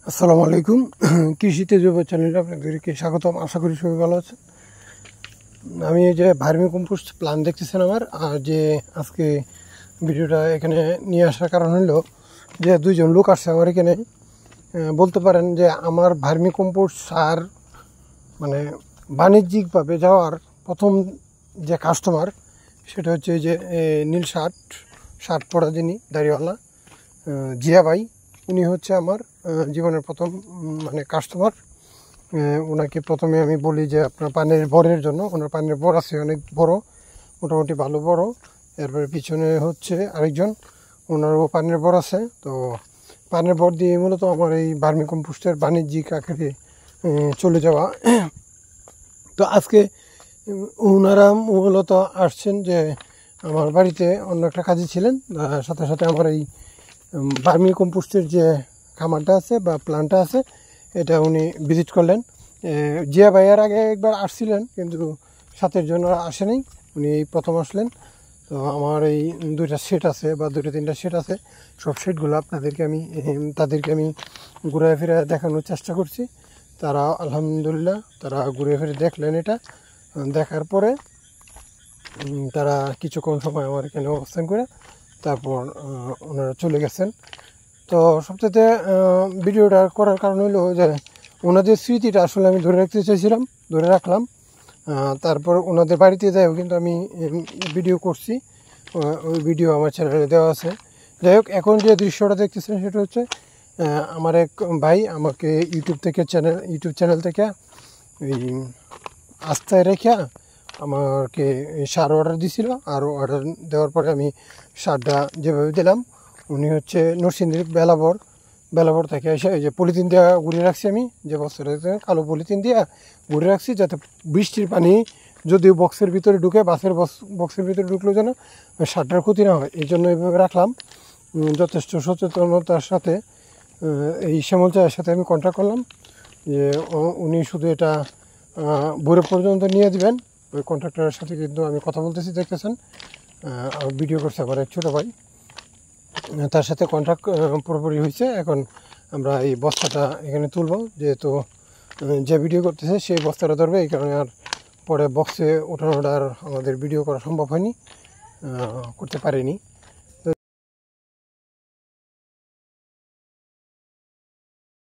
আসসালামু আলাইকুম। কৃষিতে যুব চ্যানেলে আপনাদেরকে স্বাগতম। আশা করি সবাই ভালো আছেন। আমি এই যে ভার্মি কম্পোস্ট প্ল্যান দেখতেছেন আমার, আর যে আজকে ভিডিওটা এখানে নিয়ে আসার কারণ হলো যে দুইজন লোক আসছে আমার এখানে। বলতে পারেন যে আমার ভার্মি কম্পোস্ট সার মানে বাণিজ্যিকভাবে যাওয়ার প্রথম যে কাস্টমার সেটা হচ্ছে যে নীল শার্ট পরা যিনি দাড়িওয়ালা জিয়া ভাই। উনি হচ্ছে আমার জীবনের প্রথম মানে কাস্টমার। ওনাকে প্রথমে আমি বলি যে আপনার পানের বরের জন্য, ওনার পানের বর আছে অনেক বড়, মোটামুটি ভালো বড়। এরপরে পিছনে হচ্ছে আরেকজন, ওনারও পানের বর আছে। তো পানের বর দিয়ে মূলত আমার এই ভার্মি কম্পোস্টের বাণিজ্যিক আকারে চলে যাওয়া। তো আজকে ওনারা মূলত আসছেন যে আমার বাড়িতে অন্য একটা কাজে ছিলেন, সাথে সাথে আমার এই ভার্মি কম্পোস্টের যে খামারটা আছে বা প্ল্যান্টটা আছে এটা উনি ভিজিট করলেন। জিয়া ভাইয়ার আগে একবার আসছিলেন কিন্তু সাথের জন্য আসেনি, উনি এই প্রথম আসলেন। তো আমার এই দুইটা সেট আছে বা দুইটা তিনটা সেট আছে, সব সেটগুলো তাদেরকে আমি ঘুরে ফিরে দেখানোর চেষ্টা করছি। তারা আলহামদুলিল্লাহ তারা ঘুরে ফিরে দেখলেন। এটা দেখার পরে তারা কিছুক্ষণ সময় আমার এখানে অবস্থান করে তারপর ওনারা চলে গেছেন। তো সবচেয়ে ভিডিওটা করার কারণ হলো যে ওনাদের স্মৃতিটা আসলে আমি ধরে রাখতে চাইছিলাম, ধরে রাখলাম। তারপর ওনাদের বাড়িতে যাইও কিন্তু আমি ভিডিও করছি, ওই ভিডিও আমার চ্যানেলে দেওয়া আছে। যাই হোক, এখন যে দৃশ্যটা দেখতেছেন সেটা হচ্ছে আমার এক ভাই আমাকে ইউটিউব চ্যানেল থেকে এই আস্থায় রেখে আমাকে সার অর্ডার দিছিল। আর অর্ডার দেওয়ার পরে আমি সারটা যেভাবে দিলাম, উনি হচ্ছে নরসিংদীর বেলাবর থেকে এসে এই যে পলিথিন দিয়ে ঘুরে রাখছি, আমি যে বস্তাটা কালো পলিথিন দিয়ে ঘুরে রাখছি যাতে বৃষ্টির পানি যদিও বক্সের ভিতরে ঢুকে, বক্সের ভিতরে ঢুকলেও যেন সারটার ক্ষতি না হয়, এই জন্য এইভাবে রাখলাম। যথেষ্ট সচেতনতার সাথে এই শ্যামল চায়ের সাথে আমি কন্ট্যাক্ট করলাম যে উনি শুধু এটা ভোরে পর্যন্ত নিয়ে দিবেন। ওই কন্ট্রাক্টরের সাথে কিন্তু আমি কথা বলতেছি, দেখতেছেন ভিডিও করছে আমার এক ছোটো ভাই, তার সাথে কন্ট্রাক্ট পুরোপুরি হয়েছে। এখন আমরা এই বস্তাটা এখানে তুলব, যেহেতু যে ভিডিও করতেছে সেই বস্তাটা ধরবে, এই কারণে আর পরে বক্সে ওঠানোটা আর আমাদের ভিডিও করা সম্ভব হয়নি, করতে পারিনি।